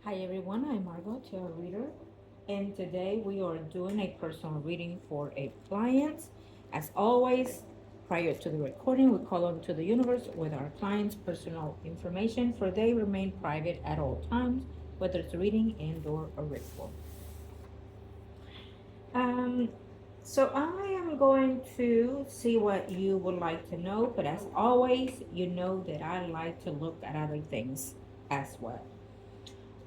Hi everyone, I'm Margot, tarot reader, and today we are doing a personal reading for a client. As always, prior to the recording, we call on to the universe with our client's personal information, for they remain private at all times, whether it's a reading and or a ritual. Um, so I am going to see what you would like to know, but as always, you know that I like to look at other things as well.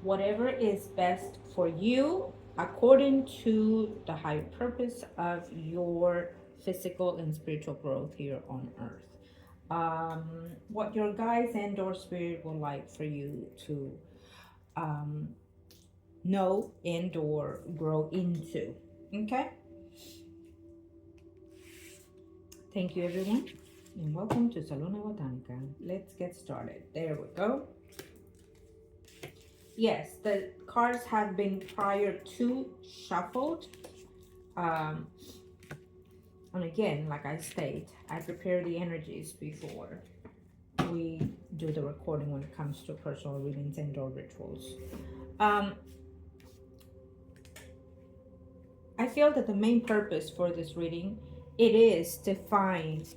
Whatever is best for you according to the higher purpose of your physical and spiritual growth here on earth. What your guides and or spirit would like for you to um, know and or grow into. Okay. Thank you everyone and welcome to Salona Botanica. Let's get started. There we go. Yes, the cards have been prior to shuffled. Um, and again, like I state, I prepare the energies before we do the recording when it comes to personal readings and or rituals. Um, I feel that the main purpose for this reading, it is to find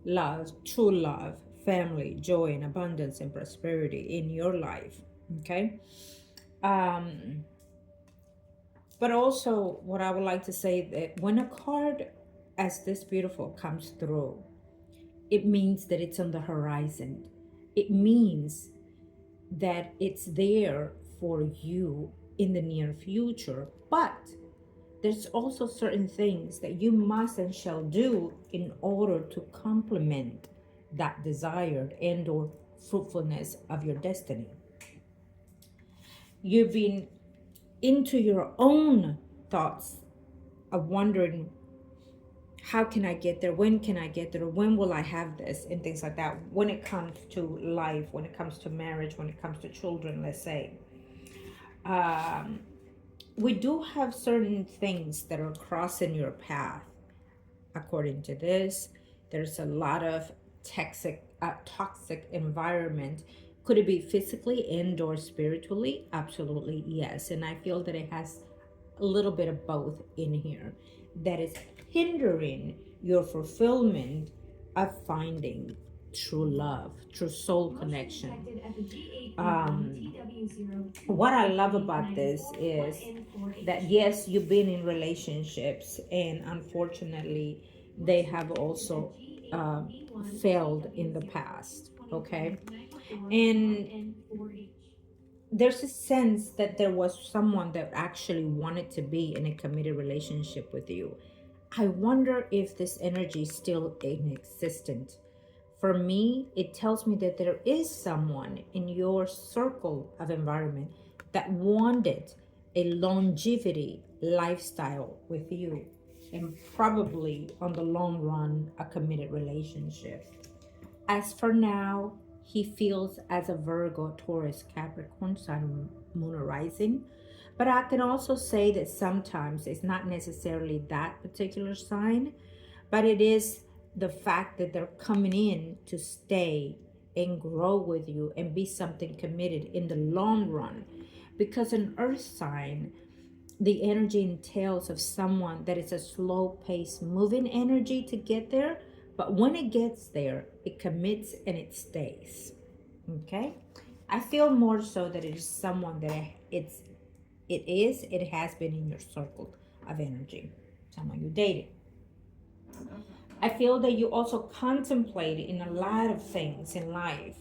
love, true love, family, joy, and abundance and prosperity in your life. Okay. Um, but also, what I would like to say that when a card as this beautiful comes through, it means that it's on the horizon. It means that it's there for you in the near future. But there's also certain things that you must and shall do in order to complement that desired and or fruitfulness of your destiny. You've been into your own thoughts of wondering, how can I get there? When can I get there? When will I have this? And things like that. When it comes to life, when it comes to marriage, when it comes to children, let's say. Um, we do have certain things that are crossing your path. According to this, there's a lot of toxic environment. Could it be physically and or spiritually? Absolutely, yes. And I feel that it has a little bit of both in here that is hindering your fulfillment of finding true love, true soul connection. What I love about this is that yes, you've been in relationships, and unfortunately, they have also failed in the past. Okay, and there's a sense that there was someone that actually wanted to be in a committed relationship with you. I wonder if this energy is still in existence. For me, it tells me that there is someone in your circle of environment that wanted a longevity lifestyle with you, and probably on the long run, a committed relationship. As for now, he feels as a Virgo, Taurus, Capricorn, Sun, Moon, or Rising. But I can also say that sometimes it's not necessarily that particular sign, but it is the fact that they're coming in to stay and grow with you and be something committed in the long run. Because an earth sign, the energy entails of someone that is a slow pace moving energy to get there, but when it gets there it commits and it stays. Okay, I feel more so that it is someone that it has been in your circle of energy, someone you dated. I feel that you also contemplate in a lot of things in life.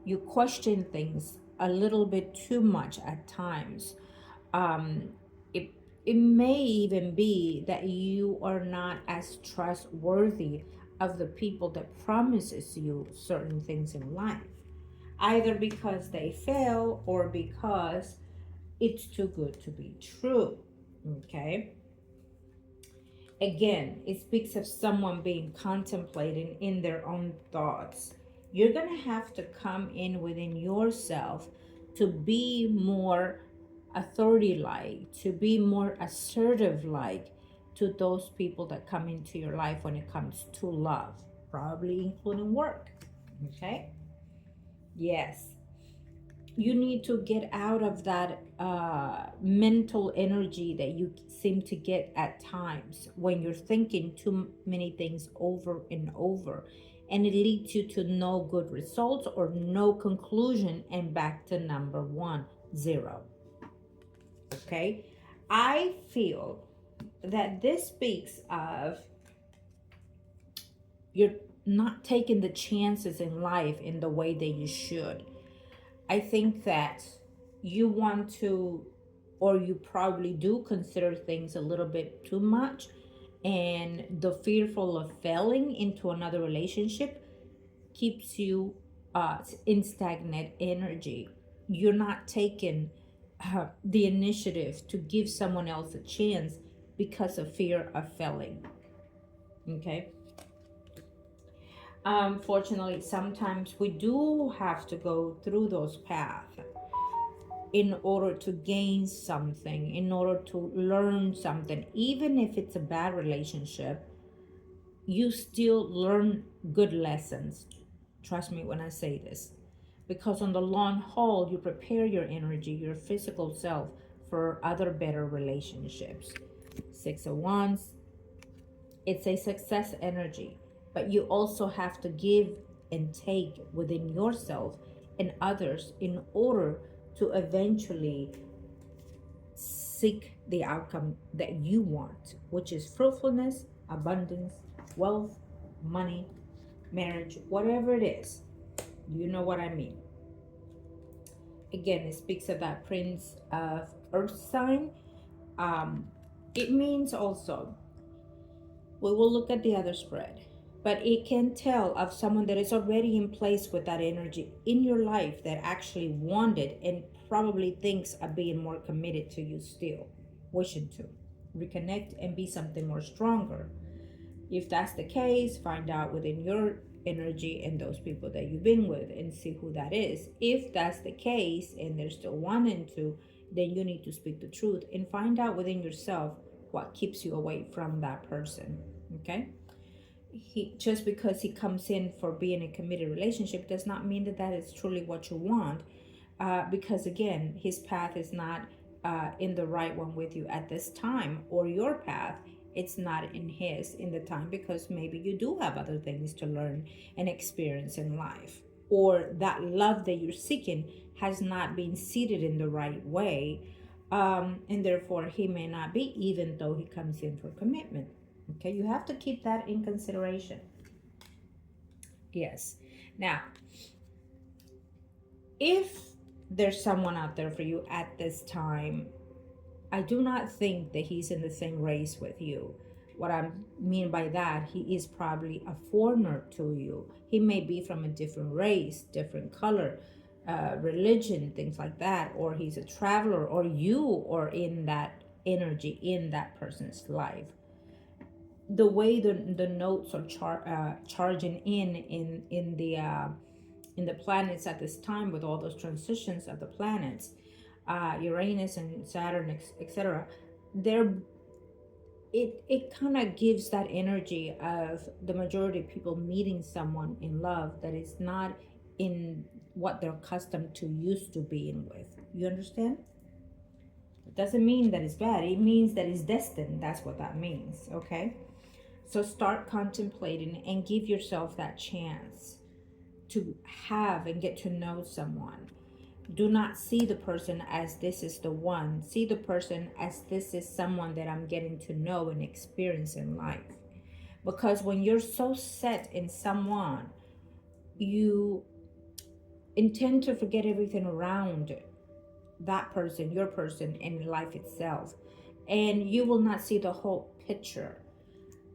You question things a little bit too much at times. Um, it, it may even be that you are not as trustworthy of the people that promises you certain things in life, either because they fail or because it's too good to be true. Okay, again, it speaks of someone being contemplating in their own thoughts. You're going to have to come in within yourself to be more authority like, to be more assertive like to those people that come into your life when it comes to love, probably including work. Okay? Yes. you need to get out of that mental energy that you seem to get at times when you're thinking too many things over and over, and it leads you to no good results or no conclusion, and back to number one, zero. Okay, I feel that this speaks of you're not taking the chances in life in the way that you should. I think that you want to, or you probably do consider things a little bit too much, and the fearful of failing into another relationship keeps you in stagnant energy. You're not taking the initiative to give someone else a chance because of fear of failing. Okay. Unfortunately, sometimes we do have to go through those paths in order to gain something, in order to learn something. Even if it's a bad relationship, you still learn good lessons. Trust me when I say this. Because on the long haul, you prepare your energy, your physical self for other better relationships. Six of Wands, it's a success energy, but you also have to give and take within yourself and others in order to eventually seek the outcome that you want, which is fruitfulness, abundance, wealth, money, marriage, whatever it is. You know what I mean. Again, it speaks of that Prince of Earth sign. It means also, we will look at the other spread, but it can tell of someone that is already in place with that energy in your life that actually wanted and probably thinks of being more committed to you still, wishing to reconnect and be something more stronger. If that's the case, find out within your energy and those people that you've been with and see who that is. If that's the case and they're still wanting to, then you need to speak the truth and find out within yourself what keeps you away from that person. Okay? He, just because he comes in for being in a committed relationship does not mean that that is truly what you want, because again, his path is not in the right one with you at this time, or your path, it's not in his in the time, because maybe you do have other things to learn and experience in life, or that love that you're seeking has not been seated in the right way, and therefore he may not be, even though he comes in for commitment. Okay, you have to keep that in consideration. Yes. Now, if there's someone out there for you at this time, I do not think that he's in the same race with you. What I mean by that, he is probably a foreigner to you. He may be from a different race, different color, religion, things like that, or he's a traveler, or you are in that energy in that person's life. The way the notes are charging in the planets at this time, with all those transitions of the planets, Uranus and Saturn, etc. They're it kind of gives that energy of the majority of people meeting someone in love that is not in what they're accustomed to used to being with. You understand? It doesn't mean that it's bad. It means that it's destined. That's what that means. Okay. So start contemplating and give yourself that chance to have and get to know someone. Do not see the person as this is the one. See the person as this is someone that I'm getting to know and experience in life. Because when you're so set in someone, you intend to forget everything around that person, your person, and life itself. And you will not see the whole picture.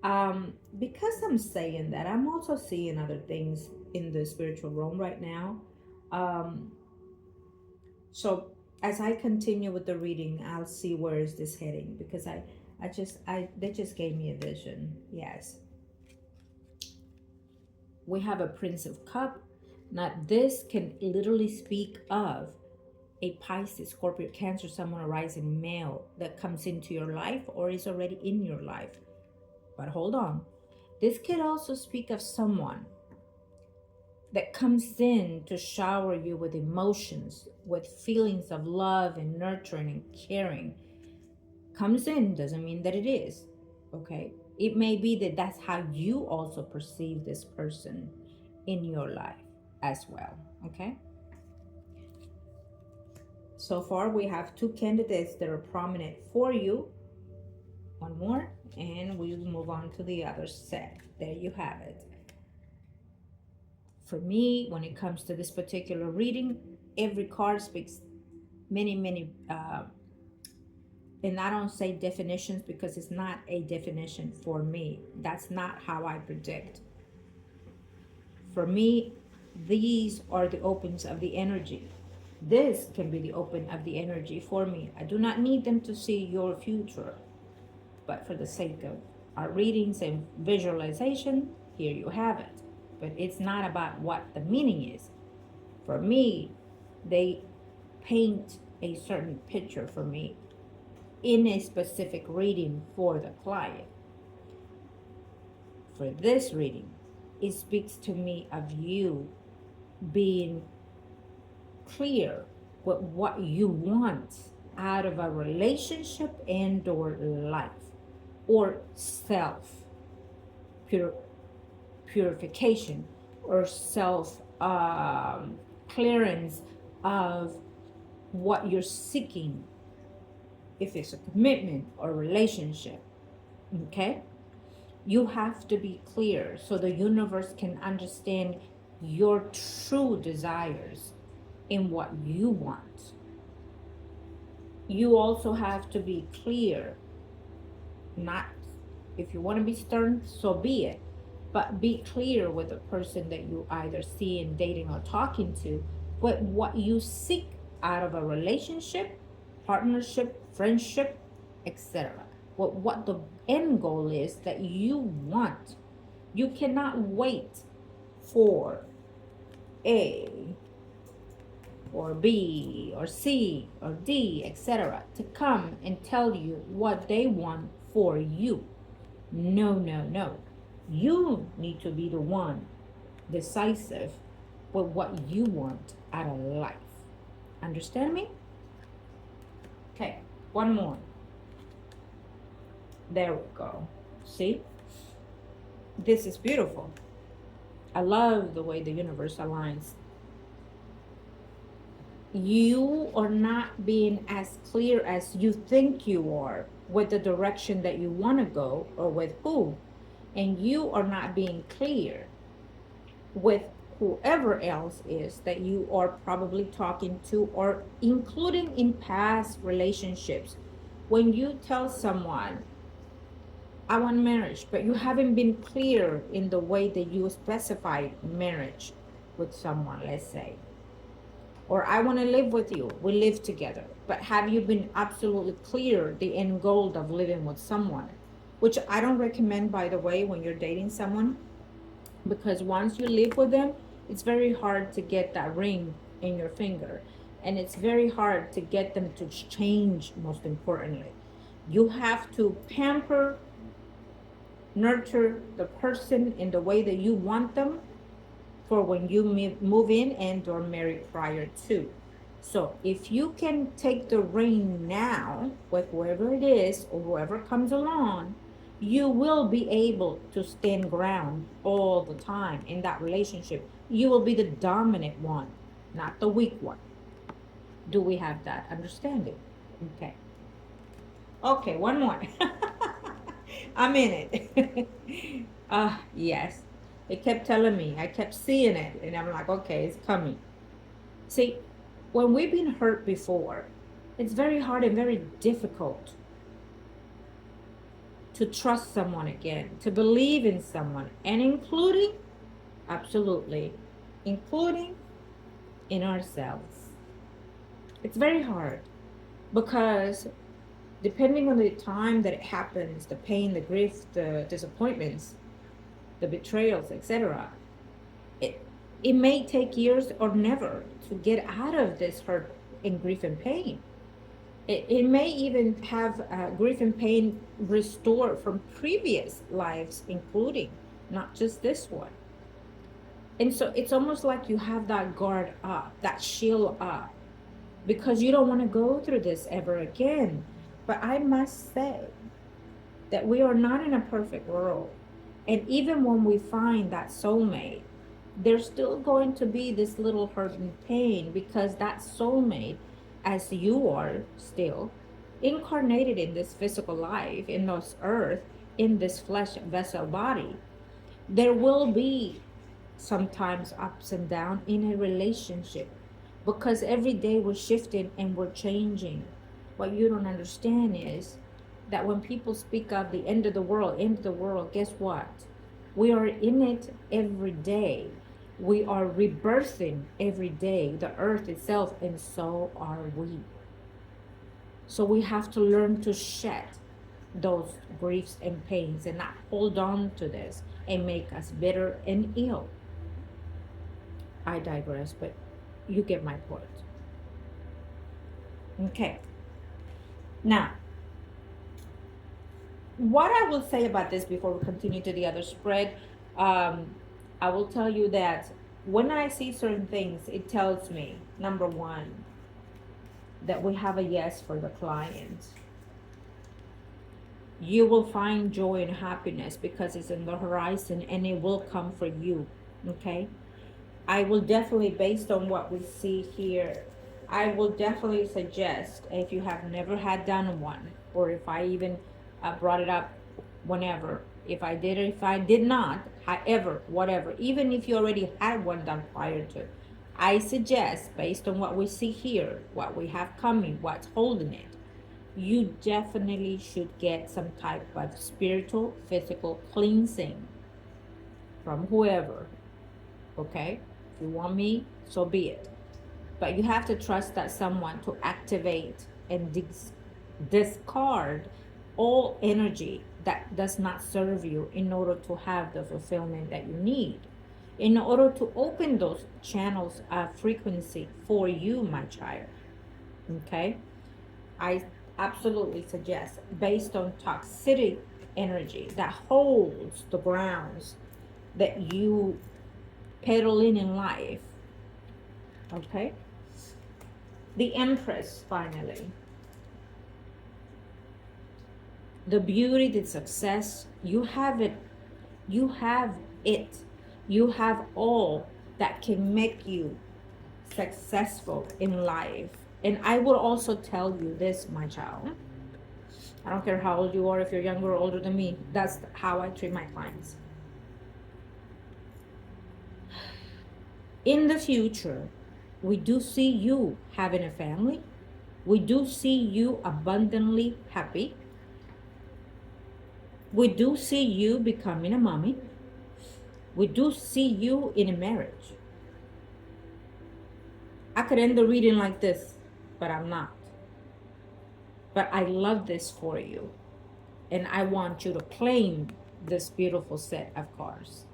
Because I'm saying that, I'm also seeing other things in the spiritual realm right now. So as I continue with the reading, I'll see where is this heading, because they just gave me a vision. Yes. We have a Prince of Cup. Now this can literally speak of a Pisces, Scorpio, Cancer, someone, a rising male that comes into your life or is already in your life. But hold on. This could also speak of someone that comes in to shower you with emotions, with feelings of love and nurturing and caring, comes in, doesn't mean that it is. Okay, it may be that that's how you also perceive this person in your life as well. Okay, so far we have two candidates that are prominent for you. One more and we'll move on to the other set. There you have it. For me, when it comes to this particular reading, every card speaks many and I don't say definitions because it's not a definition for me. That's not how I predict. For me, these are the opens of the energy. This can be the open of the energy for me. I do not need them to see your future, but for the sake of our readings and visualization, here you have it. But it's not about what the meaning is. For me, they paint a certain picture for me in a specific reading for the client. For this reading, it speaks to me of you being clear with what you want out of a relationship and or life or self purification or self clearance of what you're seeking, if it's a commitment or relationship. Okay, you have to be clear so the universe can understand your true desires and what you want. You also have to be clear, not, if you want to be stern, so be it, but be clear with the person that you either see in dating or talking to, but what you seek out of a relationship, partnership, friendship, etc. What the end goal is that you want. You cannot wait for A or B or C or D, etc. to come and tell you what they want for you. No. You need to be the one decisive with what you want out of life. Understand me? Okay, one more. There we go. See? This is beautiful. I love the way the universe aligns. You are not being as clear as you think you are with the direction that you want to go or with who. And you are not being clear with whoever else is that you are probably talking to or including in past relationships. When you tell someone, I want marriage, but you haven't been clear in the way that you specified marriage with someone, let's say. Or I want to live with you, we live together. But have you been absolutely clear the end goal of living with someone? Which I don't recommend, by the way, when you're dating someone, because once you live with them, it's very hard to get that ring in your finger. And it's very hard to get them to change, most importantly. You have to pamper, nurture the person in the way that you want them for when you move in and or marry prior to. So if you can take the reign now with whoever it is or whoever comes along, you will be able to stand ground all the time in that relationship. You will be the dominant one, not the weak one. Do we have that understanding? Okay. Okay, one more. I'm in it. Yes. It kept telling me. I kept seeing it. And I'm like, okay, it's coming. See, when we've been hurt before, it's very hard and very difficult to trust someone again, to believe in someone, and including, absolutely, including in ourselves. It's very hard because depending on the time that it happens, the pain, the grief, the disappointments, the betrayals, etc., it may take years or never to get out of this hurt and grief and pain. It may even have grief and pain restored from previous lives, including not just this one. And so it's almost like you have that guard up, that shield up, because you don't want to go through this ever again. But I must say that we are not in a perfect world. And even when we find that soulmate, there's still going to be this little hurt and pain, because that soulmate, as you are still incarnated in this physical life, in this earth, in this flesh vessel body, there will be sometimes ups and downs in a relationship, because every day we're shifting and we're changing. What you don't understand is that when people speak of the end of the world, guess what? We are in it every day. We are rebirthing every day, the earth itself, and so are we. So we have to learn to shed those griefs and pains and not hold on to this and make us bitter and ill. I digress, but you get my point. Okay. Now, what I will say about this before we continue to the other spread, I will tell you that when I see certain things, it tells me, number one, that we have a yes for the client. You will find joy and happiness because it's in the horizon, and it will come for you. Okay. I will definitely, based on what we see here, I will definitely suggest, if you have never had done one, or if I even brought it up whenever, if I did or if I did not, however, whatever, even if you already had one done prior to, I suggest, based on what we see here, what we have coming, what's holding it, you definitely should get some type of spiritual, physical cleansing from whoever. Okay? If you want me, so be it. But you have to trust that someone to activate and discard all energy that does not serve you, in order to have the fulfillment that you need, in order to open those channels of frequency for you, my child. Okay? I absolutely suggest, based on toxicity energy that holds the grounds that you pedal in life. Okay? The Empress, finally. The beauty, the success, you have it. You have it. You have all that can make you successful in life. And I will also tell you this, my child. I don't care how old you are, if you're younger or older than me. That's how I treat my clients. In the future, we do see you having a family. We do see you abundantly happy. We do see you becoming a mommy. We do see you in a marriage. I could end the reading like this, but I'm not. But I love this for you. And I want you to claim this beautiful set of cards.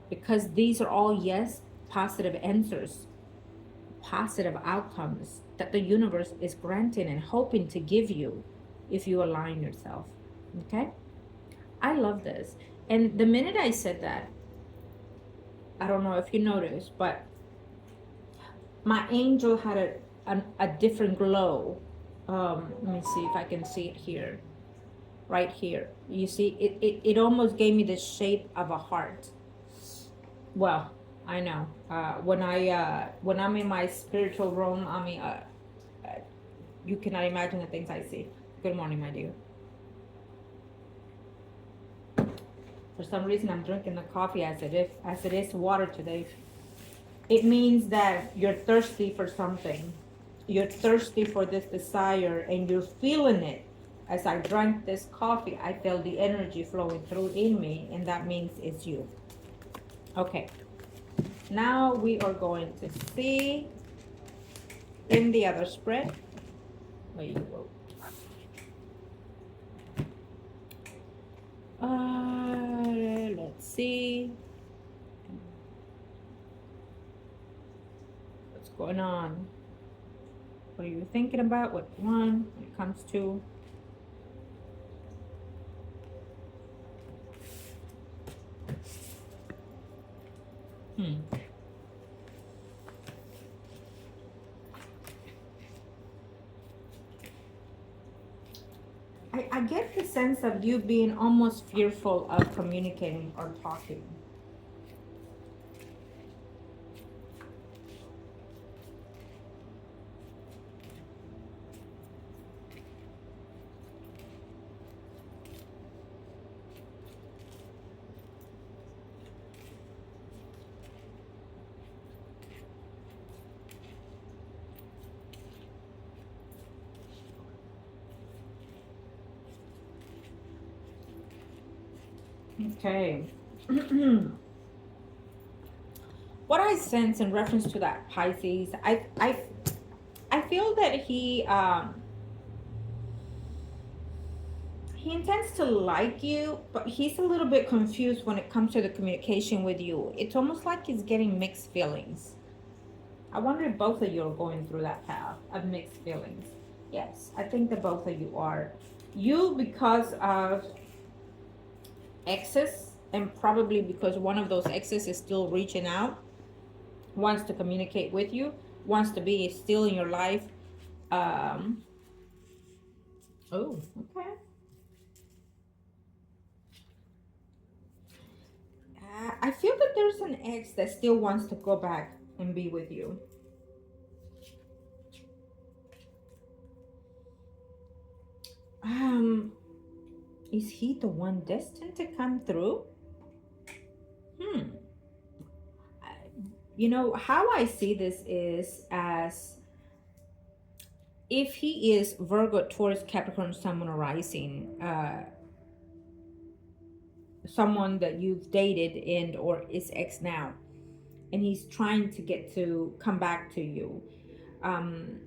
Because these are all, yes, positive answers, positive outcomes that the universe is granting and hoping to give you if you align yourself. Okay? I love this. And the minute I said that, I don't know if you noticed, but my angel had a different glow. Let me see if I can see it here. Right here. You see, it almost gave me the shape of a heart. Well, I know. When I'm in my spiritual realm, I mean, you cannot imagine the things I see. Good morning, my dear. For some reason, I'm drinking the coffee as it is water today. It means that you're thirsty for something. You're thirsty for this desire, and you're feeling it. As I drank this coffee, I felt the energy flowing through in me, and that means it's you. Okay. Now we are going to see in the other spread. Where you go. Let's see. What's going on? What are you thinking about? What one when it comes to? I get the sense of you being almost fearful of communicating or talking. Okay. What I sense in reference to that Pisces, I feel that he intends to like you, but he's a little bit confused when it comes to the communication with you. It's almost like he's getting mixed feelings. I wonder if both of you are going through that path of mixed feelings. Yes, I think that both of you are. You because of exes, and probably because one of those exes is still reaching out, wants to communicate with you, wants to be still in your life. Um, oh, okay. I feel that there's an ex that still wants to go back and be with you. Um, is he the one destined to come through? Hmm. You know, how I see this is as if he is Virgo, Taurus, Capricorn, Sun, Moon, or Rising, someone that you've dated and or is ex now, and he's trying to get to come back to you. Um,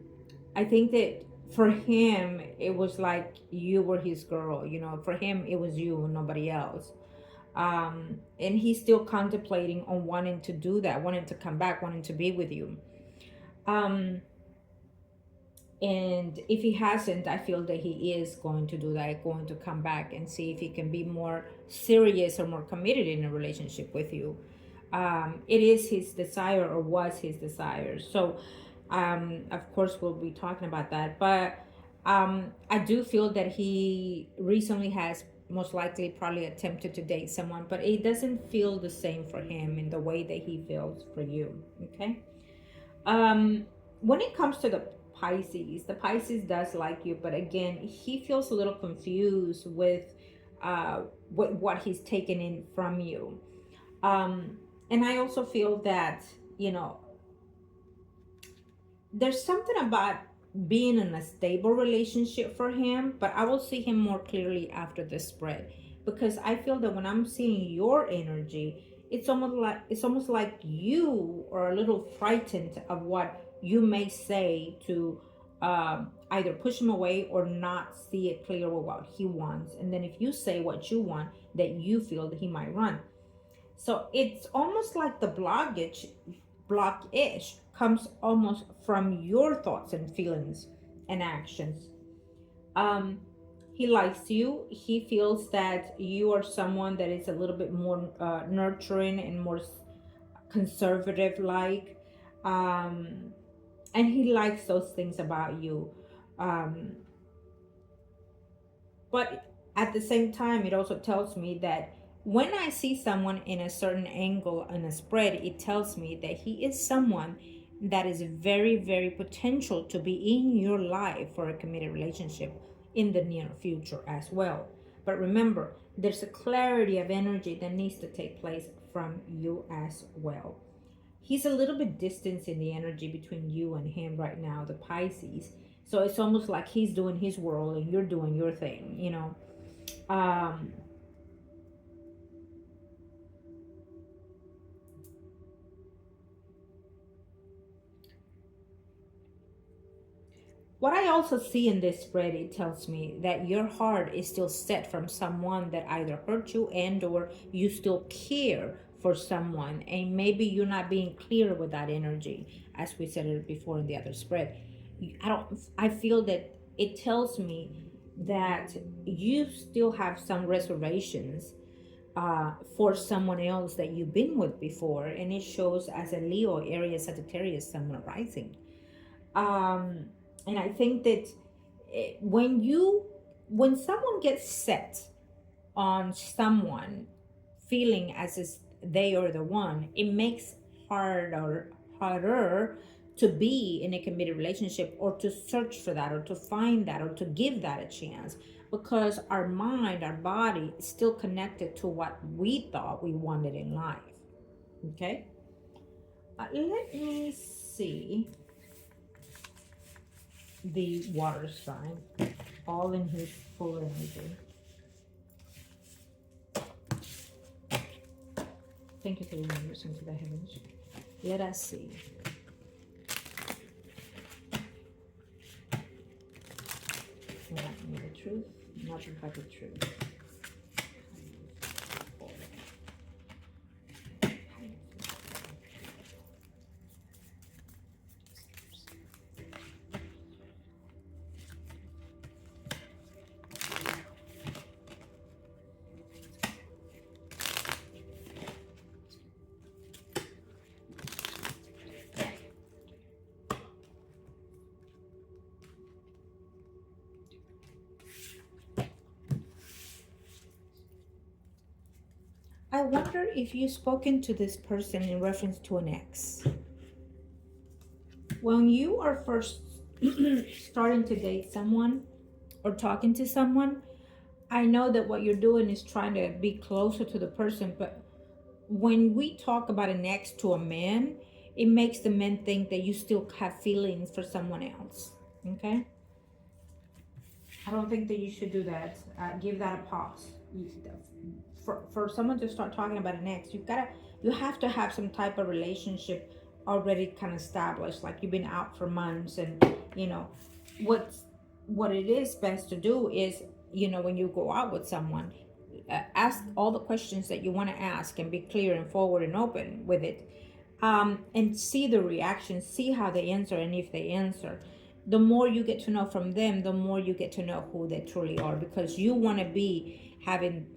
I think that for him, it was like you were his girl. You know, for him, it was you and nobody else. And he's still contemplating on wanting to do that, wanting to come back, wanting to be with you. Um, and if he hasn't, I feel that he is going to do that, going to come back and see if he can be more serious or more committed in a relationship with you. It is his desire, or was his desire. So of course we'll be talking about that, but I do feel that he recently has most likely probably attempted to date someone, but it doesn't feel the same for him in the way that he feels for you. Okay. When it comes to the Pisces does like you, but again, he feels a little confused with what he's taken in from you. And I also feel that, you know, there's something about being in a stable relationship for him, but I will see him more clearly after the spread, because I feel that when I'm seeing your energy, it's almost like you are a little frightened of what you may say to either push him away or not see it clear with what he wants, and then if you say what you want, that you feel that he might run. So it's almost like the blockage comes almost from your thoughts and feelings and actions. Um, he likes you. He feels that you are someone that is a little bit more nurturing and more conservative like. Um, and he likes those things about you. Um, but at the same time, it also tells me that when I see someone in a certain angle in a spread, it tells me that he is someone that is very, very potential to be in your life for a committed relationship in the near future as well. But remember, there's a clarity of energy that needs to take place from you as well. He's a little bit distant in the energy between you and him right now, the Pisces. So it's almost like he's doing his world and you're doing your thing, you know. Um, what I also see in this spread, it tells me that your heart is still set from someone that either hurt you and or you still care for someone, and maybe you're not being clear with that energy, as we said it before in the other spread. I feel that it tells me that you still have some reservations for someone else that you've been with before, and it shows as a Leo, Aries, Sagittarius, Sun rising. Um, and I think that when someone gets set on someone, feeling as if they are the one, it makes harder to be in a committed relationship, or to search for that, or to find that, or to give that a chance, because our mind, our body is still connected to what we thought we wanted in life. Okay, let me see the water sign, all in his full energy. Thank you for your numbers into the heavens. Let us see. Not me the truth, nothing but the truth. I wonder if you've spoken to this person in reference to an ex. When you are first starting to date someone or talking to someone, I know that what you're doing is trying to be closer to the person, but when we talk about an ex to a man, it makes the men think that you still have feelings for someone else. Okay? I don't think that you should do that. Give that a pause. For someone to start talking about an ex, you have to have some type of relationship already kind of established, like you've been out for months, and you know what it is best to do is, when you go out with someone, ask all the questions that you want to ask, and be clear and forward and open with it, and see the reaction, see how they answer, and if they answer, the more you get to know from them, the more you get to know who they truly are, because you want to be having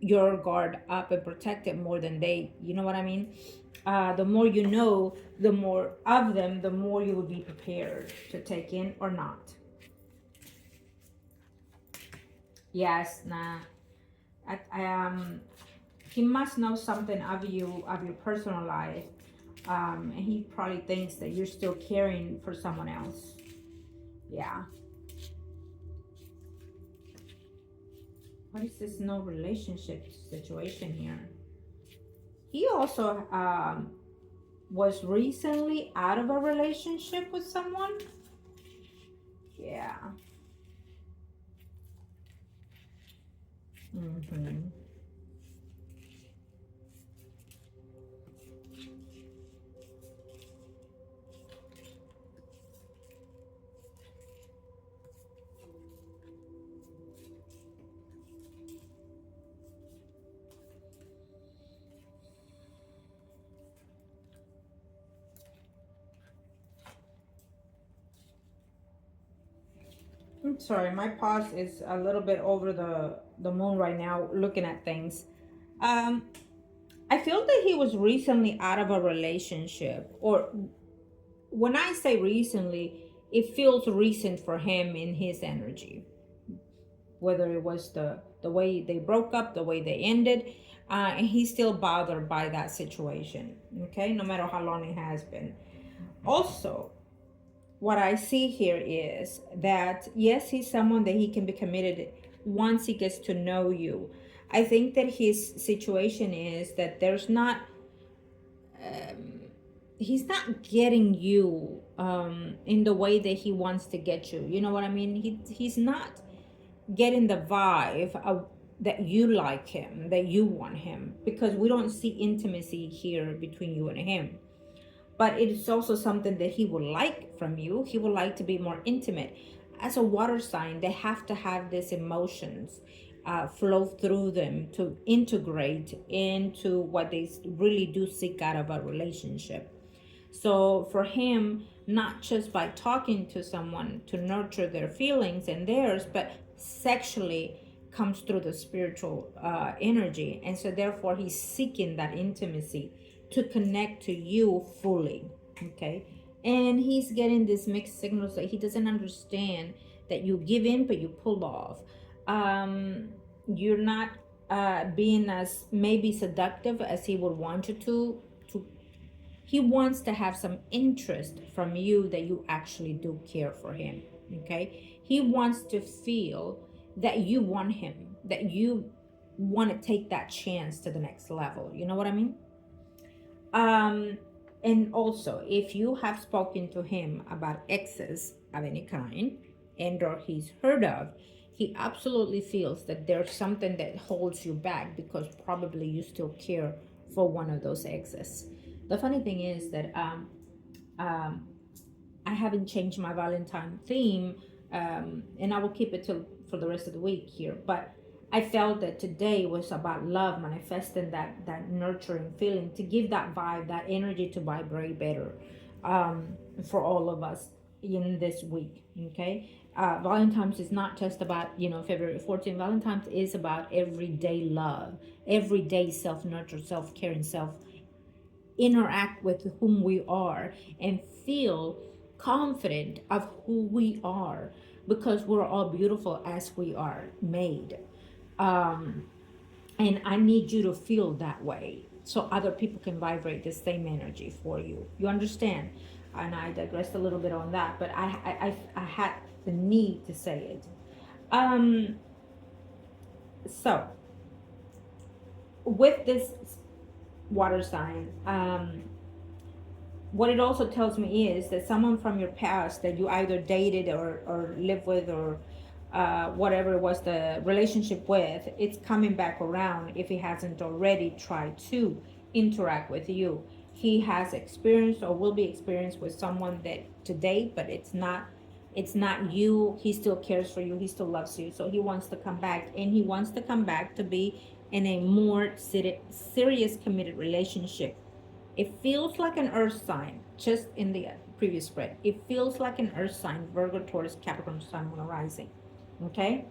your guard up and protected more than they, you know what I mean? The more you know, the more of them, the more you will be prepared to take in or not. Yes, nah. He must know something of you, of your personal life, and he probably thinks that you're still caring for someone else. Yeah. What is this no relationship situation here? He also was recently out of a relationship with someone. Yeah. Mm-hmm. I'm sorry, my pause is a little bit over the moon right now, looking at things. Um, I feel that he was recently out of a relationship, or when I say recently, it feels recent for him in his energy. Whether it was the way they broke up, the way they ended, and he's still bothered by that situation. Okay, no matter how long it has been. Also, what I see here is that yes, he's someone that he can be committed once he gets to know you. I think that his situation is that he's not getting you in the way that he wants to get you. You know what I mean? He's not getting the vibe of, that you like him, that you want him, because we don't see intimacy here between you and him. But it is also something that he would like from you. He would like to be more intimate. As a water sign, they have to have these emotions flow through them to integrate into what they really do seek out of a relationship. So for him, not just by talking to someone to nurture their feelings and theirs, but sexually comes through the spiritual energy, and so therefore he's seeking that intimacy to connect to you fully. Okay, and he's getting these mixed signals that he doesn't understand that you give in but you pull off. You're not being as maybe seductive as he would want you to he wants to have some interest from you that you actually do care for him. Okay, he wants to feel that you want him, that you want to take that chance to the next level. You know what I mean? And also, if you have spoken to him about exes of any kind, and or he's heard of, he absolutely feels that there's something that holds you back because probably you still care for one of those exes. The funny thing is that um, I haven't changed my Valentine theme, and I will keep it till for the rest of the week here. But I felt that today was about love, manifesting that nurturing feeling, to give that vibe, that energy to vibrate better for all of us in this week. Okay, Valentine's is not just about February 14th. Valentine's is about everyday love, everyday self nurture, self care, and self interact with whom we are and feel confident of who we are, because we're all beautiful as we are made. um and I need you to feel that way so other people can vibrate the same energy for you. You understand? And I digressed a little bit on that, but I had the need to say it. um so with this water sign, what it also tells me is that someone from your past that you either dated or lived with, or whatever was the relationship with, it's coming back around if he hasn't already tried to interact with you. He has experience or will be experienced with someone that to date, but it's not you. He still cares for you, he still loves you, so he wants to come back, and he wants to come back to be in a more serious committed relationship. It feels like an earth sign, just in the previous spread. It feels like an earth sign, Virgo, Taurus, Capricorn, Sun, Moon, Rising. Okay?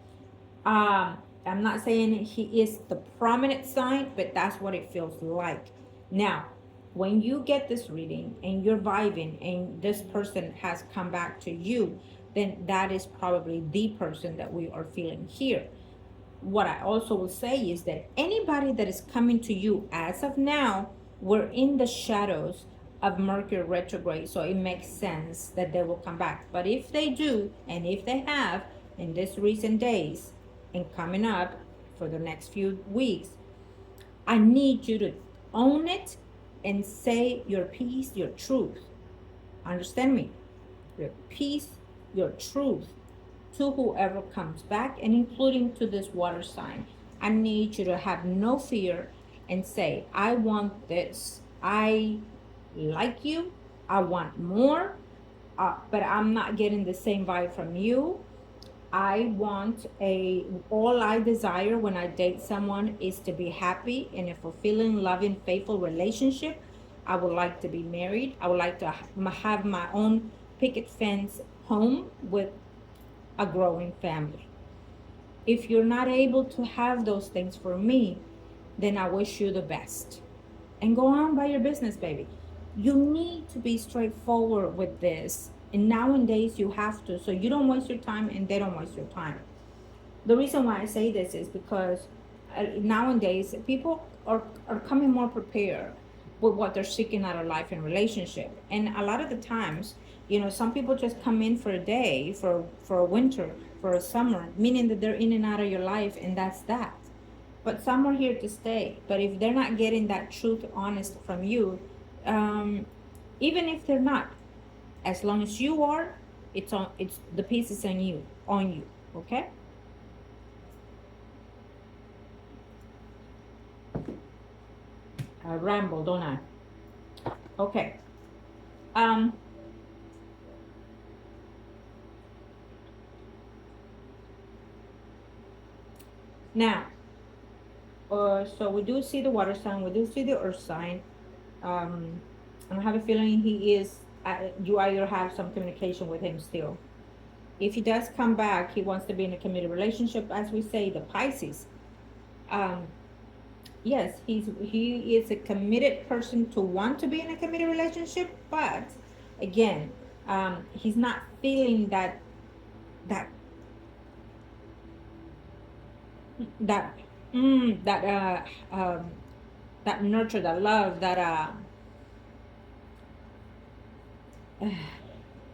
I'm not saying he is the prominent sign, but that's what it feels like. Now, when you get this reading and you're vibing and this person has come back to you, then that is probably the person that we are feeling here. What I also will say is that anybody that is coming to you as of now, we're in the shadows of Mercury retrograde, so it makes sense that they will come back. But if they do, and if they have in these recent days and coming up for the next few weeks, I need you to own it and say your piece, your truth. Understand me? Your piece, your truth to whoever comes back, and including to this water sign. I need you to have no fear and say, I want this. I like you. I want more. But I'm not getting the same vibe from you. All I desire when I date someone is to be happy in a fulfilling, loving, faithful relationship. I would like to be married. I would like to have my own picket fence home with a growing family. If you're not able to have those things for me, then I wish you the best. And go on by your business, baby. You need to be straightforward with this. And nowadays you have to, so you don't waste your time and they don't waste your time. The reason why I say this is because nowadays people are coming more prepared with what they're seeking out of life and relationship. And a lot of the times, some people just come in for a day, for a winter, for a summer, meaning that they're in and out of your life, and that's that. But some are here to stay. But if they're not getting that truth, honest from you, even if they're not, as long as you are, it's the piece is on you, okay? I ramble, don't I? Okay. Now, so we do see the water sign, we do see the earth sign. I have a feeling he is. You either have some communication with him still. If he does come back, he wants to be in a committed relationship, as we say, the Pisces. Um, yes, he is a committed person to want to be in a committed relationship, but again, he's not feeling that that that that nurture, that love, that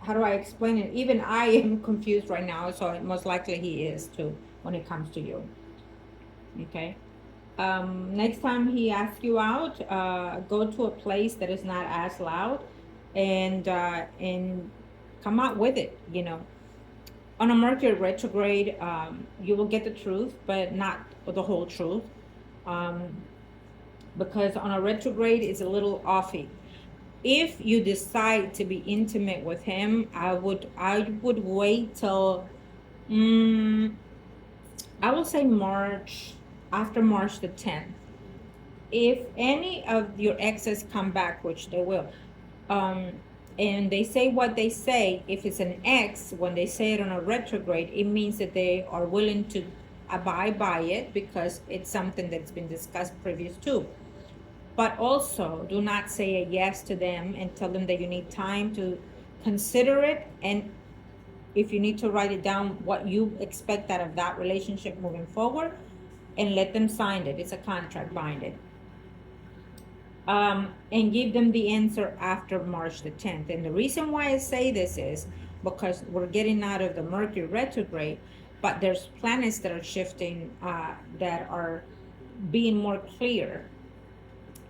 how do I explain it? Even I am confused right now, so most likely he is too when it comes to you. Okay. Next time he asks you out, go to a place that is not as loud, and come out with it. You know, on a Mercury retrograde, you will get the truth, but not the whole truth, um, because on a retrograde it's a little offy. If you decide to be intimate with him, I would wait till I will say March, after March the 10th. If any of your exes come back, which they will, um, and they say what they say, if it's an ex, when they say it on a retrograde, it means that they are willing to abide by it because it's something that's been discussed previous to. But also, do not say a yes to them and tell them that you need time to consider it. And if you need to write it down, what you expect out of that relationship moving forward, and let them sign it. It's a contract, bind it. And give them the answer after March the 10th. And the reason why I say this is because we're getting out of the Mercury retrograde, but there's planets that are shifting, that are being more clear,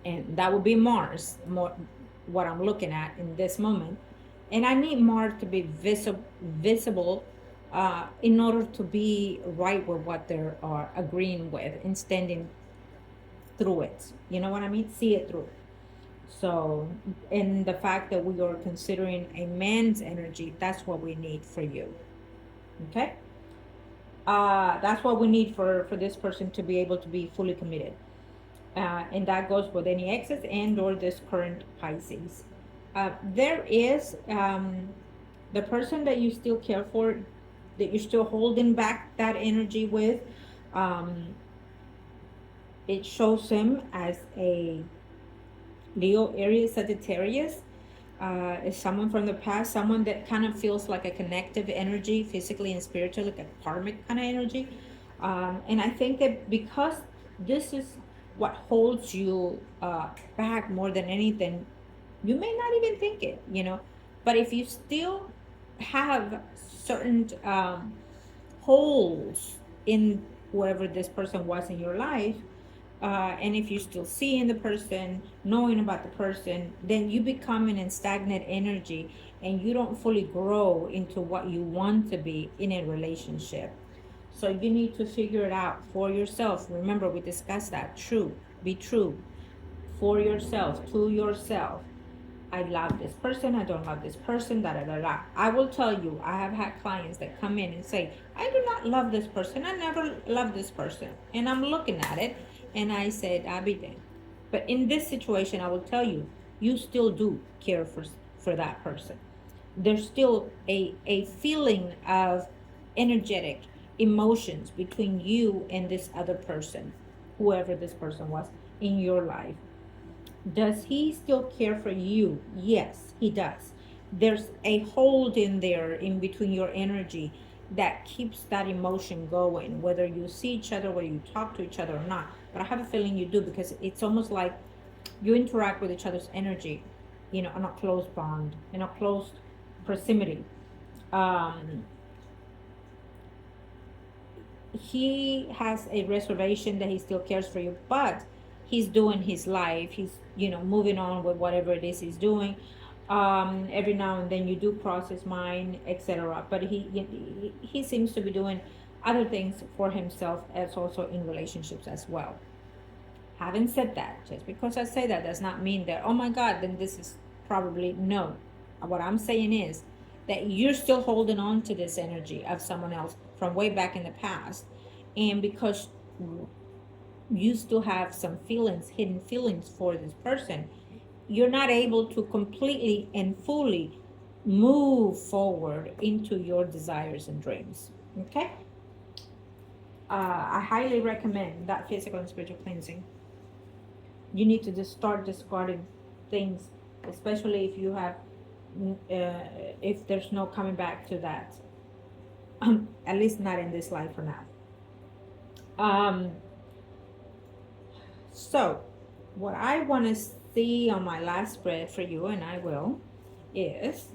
and that would be Mars, more what I'm looking at in this moment. And I need Mars to be visible, in order to be right with what they are agreeing with and standing through it. You know what I mean? See it through. So, and the fact that we are considering a man's energy, that's what we need for you. Okay? That's what we need for this person to be able to be fully committed. And that goes with any exes and or this current Pisces. There is the person that you still care for, that you're still holding back that energy with. It shows him as a Leo, Aries, Sagittarius. Is someone from the past, someone that kind of feels like a connective energy, physically and spiritually, like a karmic kind of energy. And I think that because this is what holds you back more than anything, you may not even think it, you know. But if you still have certain holes in whoever this person was in your life, and if you're still seeing the person, knowing about the person, then you become in stagnant energy and you don't fully grow into what you want to be in a relationship. So you need to figure it out for yourself. Remember, we discussed that. Be true for yourself, to yourself. I love this person, I don't love this person, da da da da. I will tell you, I have had clients that come in and say, I do not love this person, I never loved this person. And I'm looking at it and I said, I'll be dang. But in this situation, I will tell you, you still do care for that person. There's still a feeling of energetic emotions between you and this other person, whoever this person was in your life. Does he still care for you? Yes, he does. There's a hold in there in between your energy that keeps that emotion going, whether you see each other, whether you talk to each other or not. But I have a feeling you do, because it's almost like you interact with each other's energy, you know, on a close bond, in a close proximity. He has a reservation that he still cares for you, but he's doing his life. He's, you know, moving on with whatever it is he's doing. Every now and then you do cross his mind, etc. But he seems to be doing other things for himself, as also in relationships as well. Having said that, just because I say that does not mean that, oh my God, then this is probably no. What I'm saying is that you're still holding on to this energy of someone else from way back in the past. And because you still have some feelings, hidden feelings for this person, you're not able to completely and fully move forward into your desires and dreams. Okay? I highly recommend that physical and spiritual cleansing. You need to just start discarding things, especially if you have, if there's no coming back to that. At least not in this life for now. So, what I want to see on my last spread for you, and I will, is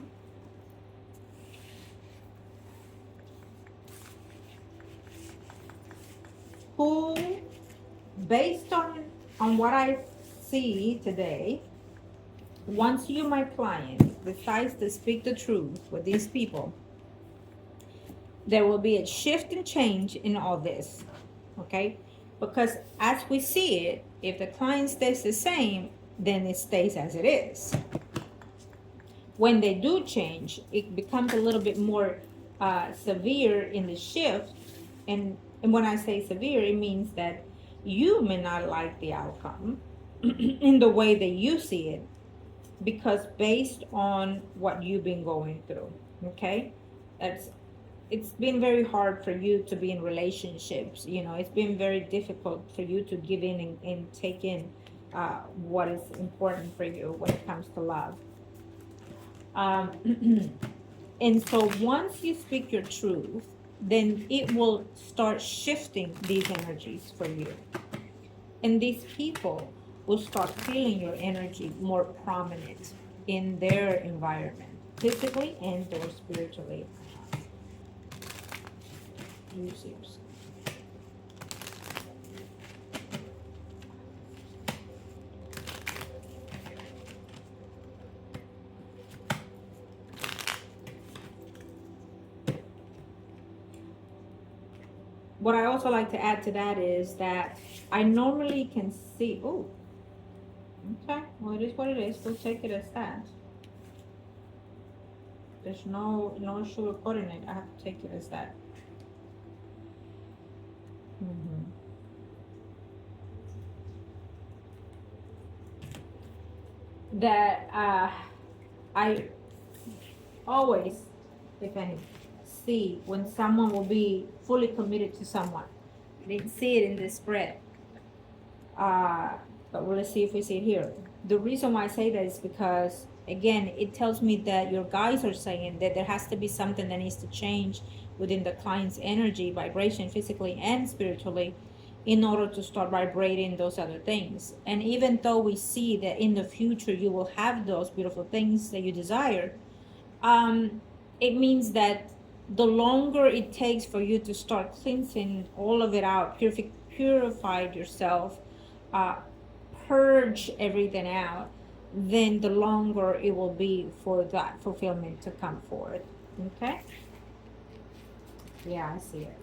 who, based on what I see today, once you, my client, decides to speak the truth with these people, there will be a shift and change in all this. Okay? Because as we see it, if the client stays the same, then it stays as it is. When they do change, it becomes a little bit more severe in the shift. And when I say severe, it means that you may not like the outcome in the way that you see it, because based on what you've been going through. Okay? It's been very hard for you to be in relationships. It's been very difficult for you to give in and take in what is important for you when it comes to love. And so once you speak your truth, then it will start shifting these energies for you. And these people will start feeling your energy more prominent in their environment, physically and or spiritually. Users. What I also like to add to that is that I normally can see, oh, okay, well, it is what it is. We'll take it as that. There's no sugarcoating it. I have to take it as that. That I always, if any, see when someone will be fully committed to someone. I didn't see it in this spread, but let's see if we see it here. The reason why I say that is because, again, it tells me that your guides are saying that there has to be something that needs to change within the client's energy, vibration, physically and spiritually, in order to start vibrating those other things. And even though we see that in the future you will have those beautiful things that you desire, it means that the longer it takes for you to start cleansing all of it out, purify yourself, purge everything out, then the longer it will be for that fulfillment to come forth. Okay? Yeah, I see it.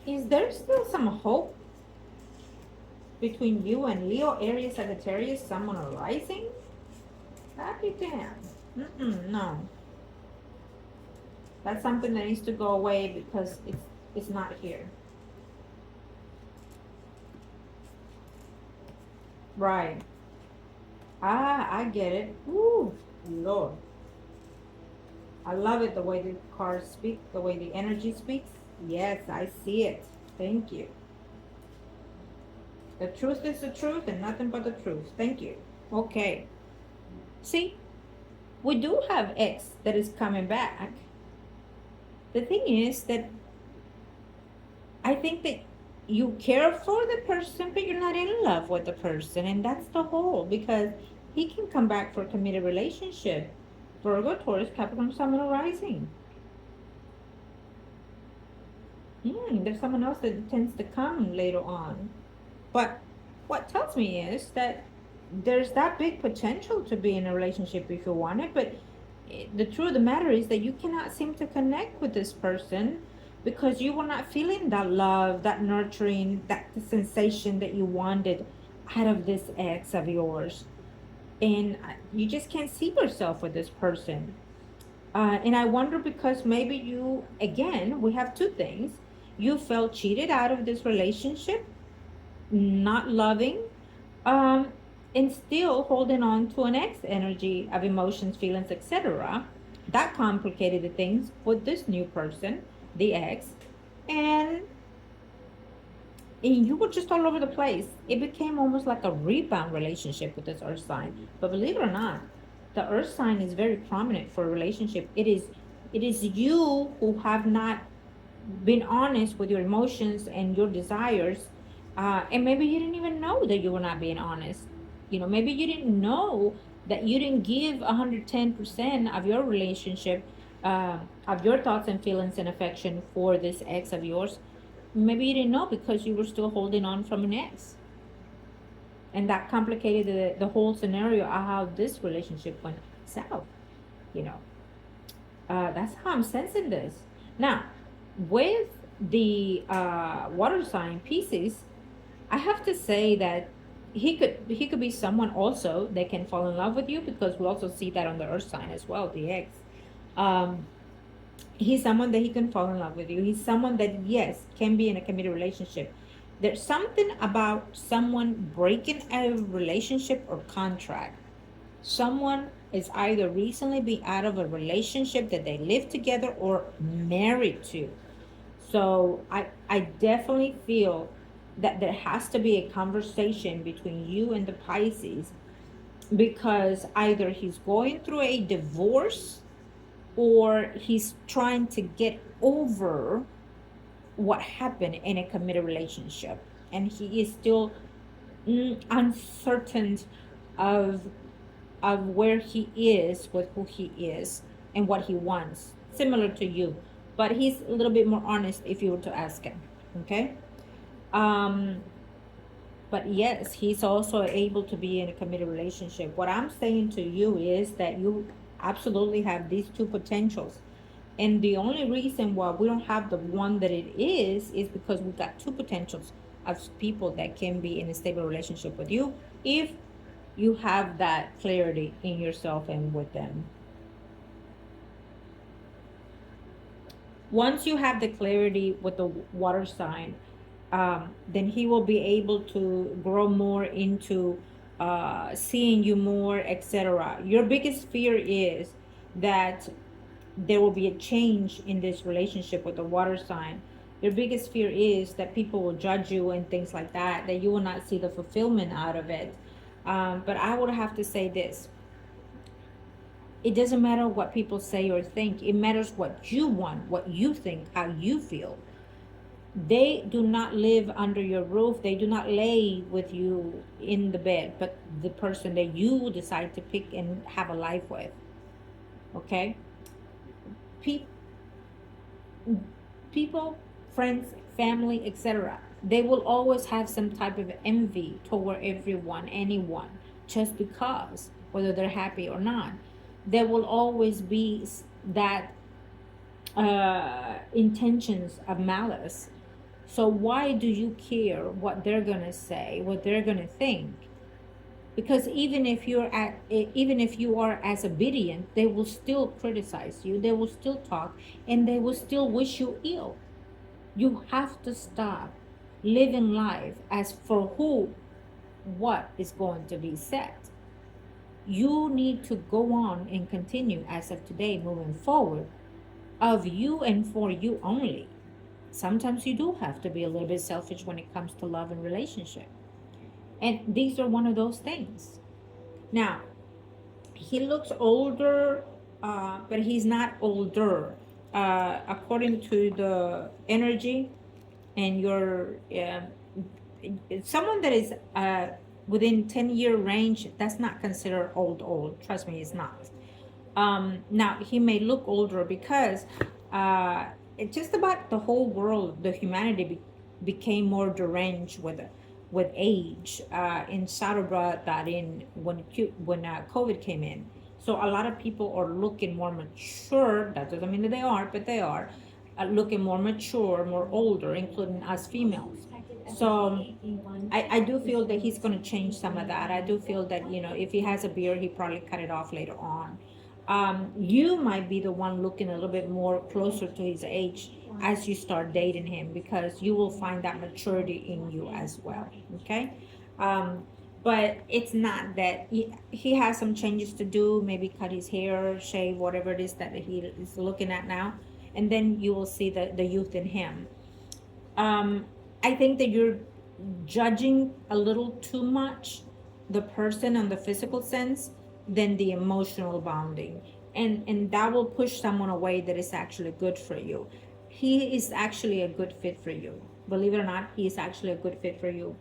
Is there still some hope between you and Leo, Aries, Sagittarius, Sun, Moon, or Rising? Happy damn. No. That's something that needs to go away because it's not here. Right. I get it. Ooh, Lord. I love it, the way the cards speak, the way the energy speaks. Yes, I see it. Thank you. The truth is the truth and nothing but the truth. Thank you. Okay. See, we do have X that is coming back. The thing is that I think that you care for the person, but you're not in love with the person. And that's the whole, because he can come back for a committed relationship. Virgo, Taurus, Capricorn, Sun, Moon, Rising. There's someone else that tends to come later on. But what tells me is that there's that big potential to be in a relationship if you want it. But the truth of the matter is that you cannot seem to connect with this person because you were not feeling that love, that nurturing, that sensation that you wanted out of this ex of yours. And you just can't see yourself with this person. And I wonder because maybe you, again, we have two things. You felt cheated out of this relationship, not loving, um, and still holding on to an ex energy of emotions, feelings, etc. That complicated the things with this new person, the ex, and and you were just all over the place. It became almost like a rebound relationship with this earth sign. But believe it or not, the earth sign is very prominent for a relationship. It is you who have not been honest with your emotions and your desires. And maybe you didn't even know that you were not being honest. Maybe you didn't know that you didn't give 110% of your relationship, of your thoughts and feelings and affection for this ex of yours. Maybe you didn't know because you were still holding on from an ex. And that complicated the whole scenario of how this relationship went south. You know, that's how I'm sensing this. Now, with the water sign pieces, I have to say that he could be someone also that can fall in love with you, because we also see that on the earth sign as well, the ex. Um, he's someone that he can fall in love with you. He's someone that, yes, can be in a committed relationship. There's something about someone breaking a relationship or contract. Someone is either recently been out of a relationship that they live together or married to. So I definitely feel that there has to be a conversation between you and the Pisces, because either he's going through a divorce or he's trying to get over what happened in a committed relationship, and he is still uncertain of where he is with who he is and what he wants, similar to you, but he's a little bit more honest if you were to ask him. Okay. um but yes, he's also able to be in a committed relationship. What I'm saying to you is that you absolutely have these two potentials. And the only reason why we don't have the one that it is because we got two potentials of people that can be in a stable relationship with you, if you have that clarity in yourself and with them. Once you have the clarity with the water sign, then he will be able to grow more into seeing you more, etc. Your biggest fear is that there will be a change in this relationship with the water sign. Your biggest fear is that people will judge you and things like that, that you will not see the fulfillment out of it. But I would have to say this: it doesn't matter what people say or think, it matters what you want, what you think, how you feel. They do not live under your roof, they do not lay with you in the bed, but the person that you decide to pick and have a life with. Okay. Pe- People, friends, family, etc., they will always have some type of envy toward everyone, anyone, just because, whether they're happy or not. There will always be that intentions of malice. So why do you care what they're gonna say, what they're gonna think? Because even if you are as obedient, they will still criticize you, they will still talk, and they will still wish you ill. You have to stop living life as for who, what is going to be said. You need to go on and continue as of today, moving forward, of you and for you only. Sometimes you do have to be a little bit selfish when it comes to love and relationship. And these are one of those things. Now, he looks older, but he's not older. According to the energy and your someone that is within 10-year range, that's not considered old. Trust me, it's not. Now he may look older because it just about the whole world, the humanity became more deranged with age. And Sarah brought that in when COVID came in. So a lot of people are looking more mature. That doesn't mean that they are, but they are looking more mature, more older, including us females. So I do feel that he's going to change some of that. I do feel that, if he has a beard, he probably cut it off later on. You might be the one looking a little bit more closer to his age as you start dating him, because you will find that maturity in you as well. Okay. um, but it's not that he has some changes to do, maybe cut his hair, shave, whatever it is that he is looking at now, and then you will see the youth in him. um, I think that you're judging a little too much the person on the physical sense than the emotional bonding, and that will push someone away that is actually good for you. He is actually a good fit for you. Believe it or not, he is actually a good fit for you.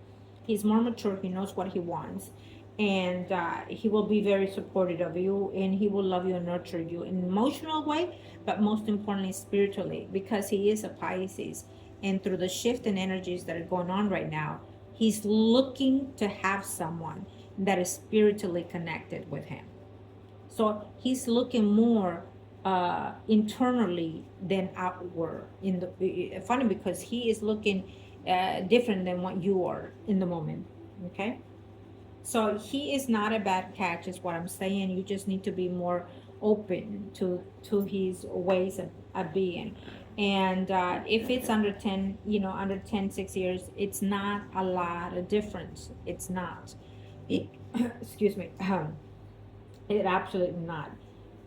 He's more mature. He knows what he wants, and he will be very supportive of you, and he will love you and nurture you in an emotional way, but most importantly spiritually, because he is a Pisces, and through the shift in energies that are going on right now, he's looking to have someone that is spiritually connected with him. So he's looking more internally than outward. In the funny, because he is looking different than what you are in the moment. Okay, so he is not a bad catch, is what I'm saying. You just need to be more open to his ways of being. And if it's under 10, under 10, 6 years, it's not a lot of difference. It's not. It, excuse me. It absolutely not.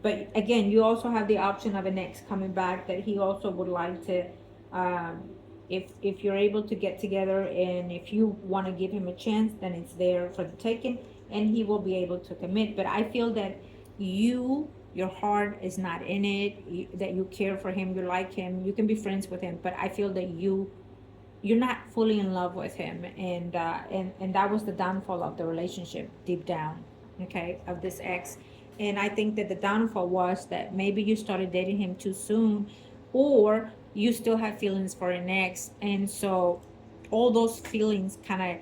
But again, you also have the option of an ex coming back that he also would like to. Um, if you're able to get together, and if you want to give him a chance, then it's there for the taking, and he will be able to commit. But I feel that your heart is not in it. That you care for him, you like him, you can be friends with him. But I feel that you're not fully in love with him, and that was the downfall of the relationship deep down, okay, of this ex. And I think that the downfall was that maybe you started dating him too soon, or you still have feelings for an ex, and so all those feelings kind of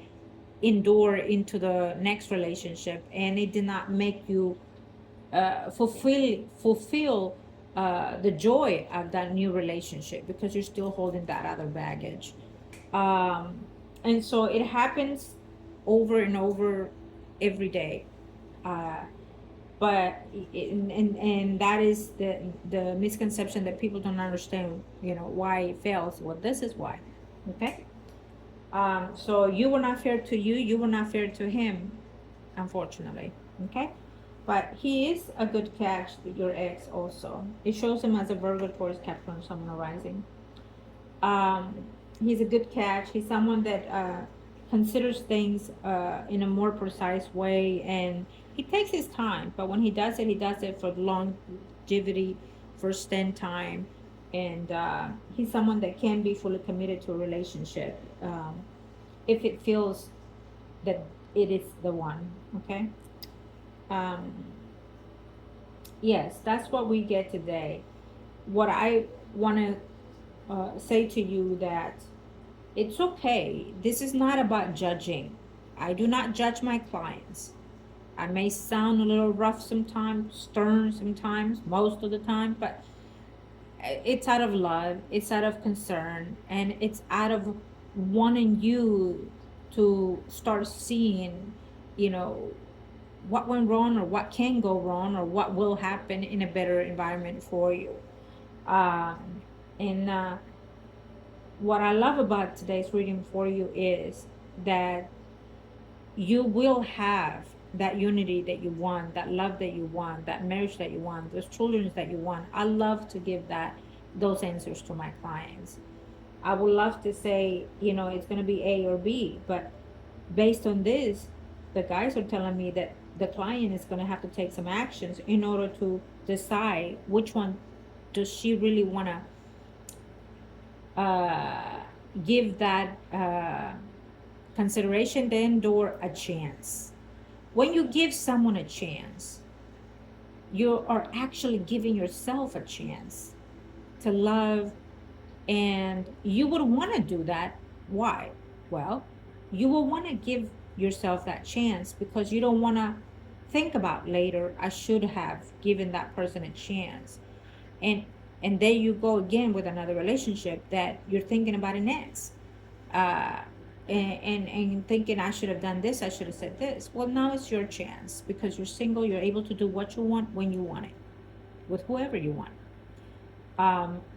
endure into the next relationship, and it did not make you fulfill the joy of that new relationship, because you're still holding that other baggage. um, and so it happens over and over every day. uh, but and that is the misconception, that people don't understand, why it fails. Well, this is why. Okay. So you were not fair to you, you were not fair to him, unfortunately. Okay. But he is a good catch, your ex. Also, it shows him as a Virgo, Taurus, Capricorn, Sun, rising. um, he's a good catch. He's someone that considers things in a more precise way, and he takes his time. But when he does it for longevity, for stand time, and he's someone that can be fully committed to a relationship if it feels that it is the one. Okay. Um, yes, that's what we get today. What I want to say to you, that it's okay. This is not about judging. I do not judge my clients. I may sound a little rough sometimes, stern sometimes, most of the time, but it's out of love, it's out of concern, and it's out of wanting you to start seeing, you know, what went wrong, or what can go wrong, or what will happen in a better environment for you. Um, and what I love about today's reading for you is that you will have that unity that you want, that love that you want, that marriage that you want, those children that you want. I love to give those answers to my clients. I would love to say, it's going to be A or B, but based on this, the guys are telling me that the client is going to have to take some actions in order to decide which one does she really want to give that consideration, then, or a chance. When you give someone a chance, you are actually giving yourself a chance to love, and you would want to do that. Why? Well, you will want to give yourself that chance because you don't want to think about later, I should have given that person a chance. And there you go again with another relationship that you're thinking about an ex. Uh, and thinking, I should have done this, I should have said this. Well, now it's your chance because you're single, you're able to do what you want when you want it. with whoever you want.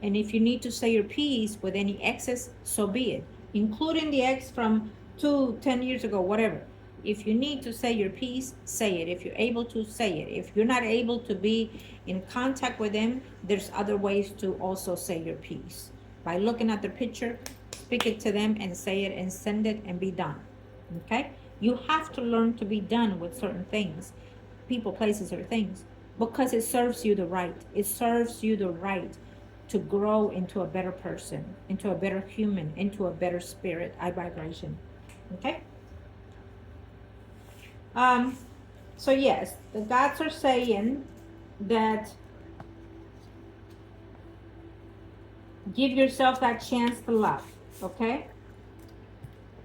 And if you need to say your piece with any exes, so be it, including the ex from 10 years ago, whatever. If you need to say your piece, say it. If you're able to, say it. If you're not able to be in contact with them, there's other ways to also say your piece. By looking at the picture, speak it to them and say it and send it and be done. Okay? You have to learn to be done with certain things, people, places, or things, because it serves you the right. It serves you the right to grow into a better person, into a better human, into a better spirit, high vibration. Okay? So yes, the gods are saying that give yourself that chance to love. Okay?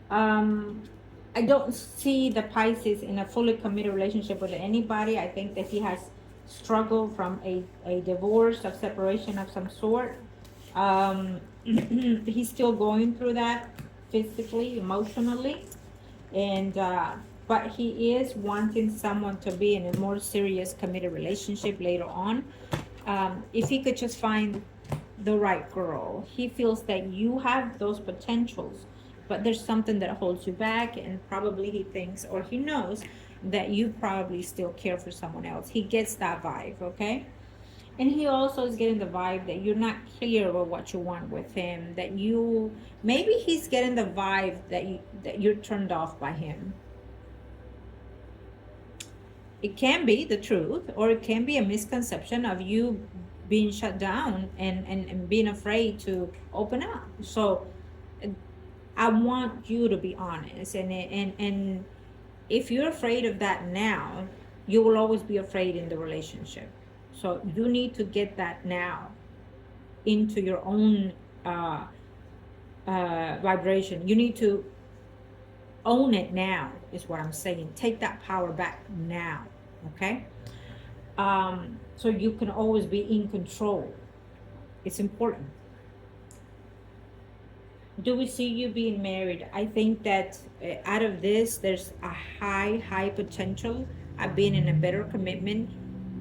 I don't see the Pisces in a fully committed relationship with anybody. I think that he has struggled from a divorce, of separation of some sort. He's still going through that physically, emotionally, and but he is wanting someone to be in a more serious, committed relationship later on. If he could just find the right girl, he feels that you have those potentials, but there's something that holds you back, and probably he thinks or he knows that you probably still care for someone else. He gets that vibe, okay? And he also is getting the vibe that you're not clear about what you want with him, that you, maybe he's getting the vibe that you're turned off by him. It can be the truth, or it can be a misconception of you being shut down and being afraid to open up. So I want you to be honest, and if you're afraid of that now, you will always be afraid in the relationship. So you need to get that now into your own vibration. You need to own it now, is what I'm saying. Take that power back now, okay? So you can always be in control. It's important. Do we see you being married? I think that out of this, there's a high potential of being in a better commitment.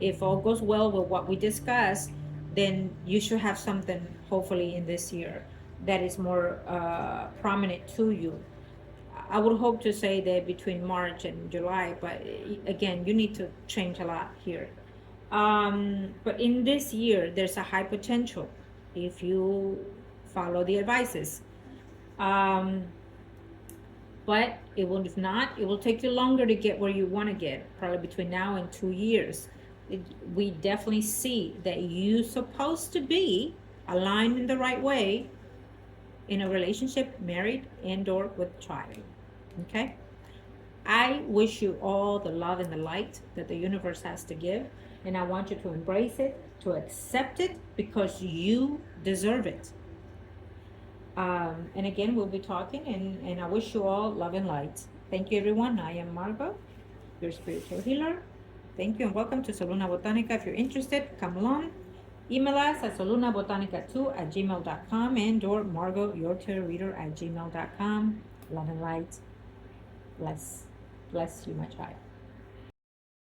If all goes well with what we discussed, then you should have something, hopefully, in this year that is more prominent to you. I would hope to say that between March and July, but again, you need to change a lot here. But in this year, there's a high potential if you follow the advices. But it will, if not, it will take you longer to get where you want to get, probably between now and 2 years. We definitely see that you're supposed to be aligned in the right way in a relationship, married and or with child. Okay? I wish you all the love and the light that the universe has to give, and I want you to embrace it, to accept it, because you deserve it. And again, we'll be talking, and I wish you all love and light. Thank you, everyone. I am Margot, your spiritual healer. Thank you, and welcome to Soluna Botanica. If you're interested, come along. Email us at solunabotanica2@gmail.com and or margourtarotreader@gmail.com. Love and light. Bless you, my child.